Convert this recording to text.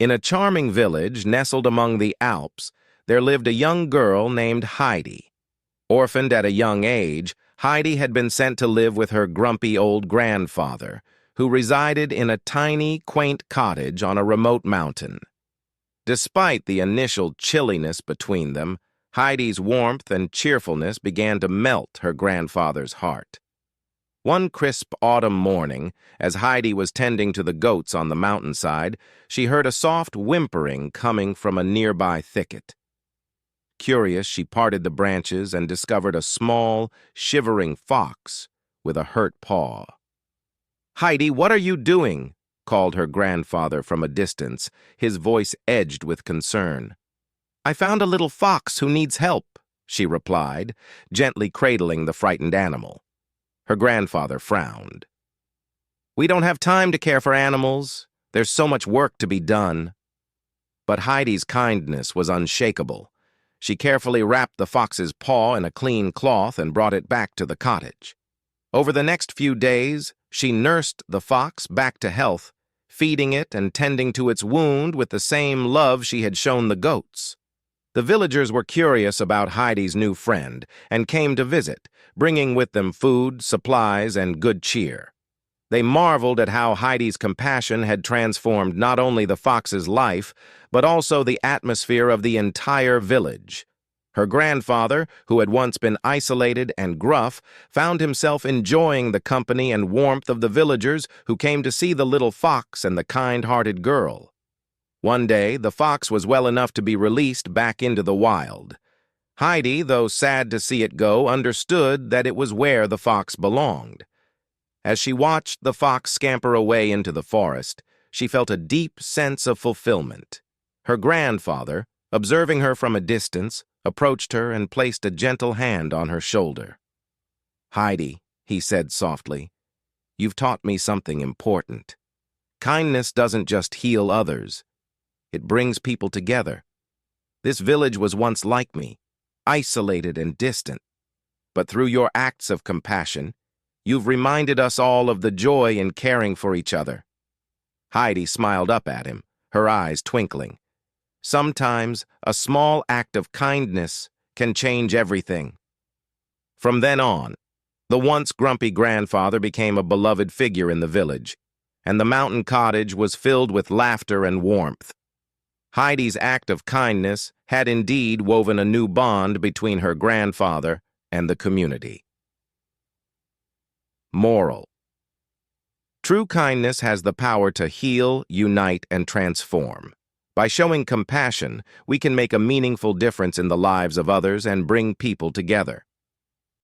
In a charming village nestled among the Alps, there lived a young girl named Heidi. Orphaned at a young age, Heidi had been sent to live with her grumpy old grandfather, who resided in a tiny, quaint cottage on a remote mountain. Despite the initial chilliness between them, Heidi's warmth and cheerfulness began to melt her grandfather's heart. One crisp autumn morning, as Heidi was tending to the goats on the mountainside, she heard a soft whimpering coming from a nearby thicket. Curious, she parted the branches and discovered a small, shivering fox with a hurt paw. "Heidi, what are you doing?" called her grandfather from a distance, his voice edged with concern. "I found a little fox who needs help," she replied, gently cradling the frightened animal. Her grandfather frowned. "We don't have time to care for animals. There's so much work to be done." But Heidi's kindness was unshakable. She carefully wrapped the fox's paw in a clean cloth and brought it back to the cottage. Over the next few days, she nursed the fox back to health, feeding it and tending to its wound with the same love she had shown the goats. The villagers were curious about Heidi's new friend and came to visit, bringing with them food, supplies, and good cheer. They marveled at how Heidi's compassion had transformed not only the fox's life, but also the atmosphere of the entire village. Her grandfather, who had once been isolated and gruff, found himself enjoying the company and warmth of the villagers who came to see the little fox and the kind-hearted girl. One day, the fox was well enough to be released back into the wild. Heidi, though sad to see it go, understood that it was where the fox belonged. As she watched the fox scamper away into the forest, she felt a deep sense of fulfillment. Her grandfather, observing her from a distance, approached her and placed a gentle hand on her shoulder. "Heidi," he said softly, "you've taught me something important. Kindness doesn't just heal others. It brings people together. This village was once like me, isolated and distant. But through your acts of compassion, you've reminded us all of the joy in caring for each other." Heidi smiled up at him, her eyes twinkling. Sometimes a small act of kindness can change everything. From then on, the once grumpy grandfather became a beloved figure in the village, and the mountain cottage was filled with laughter and warmth. Heidi's act of kindness had indeed woven a new bond between her grandfather and the community. Moral: true kindness has the power to heal, unite, and transform. By showing compassion, we can make a meaningful difference in the lives of others and bring people together.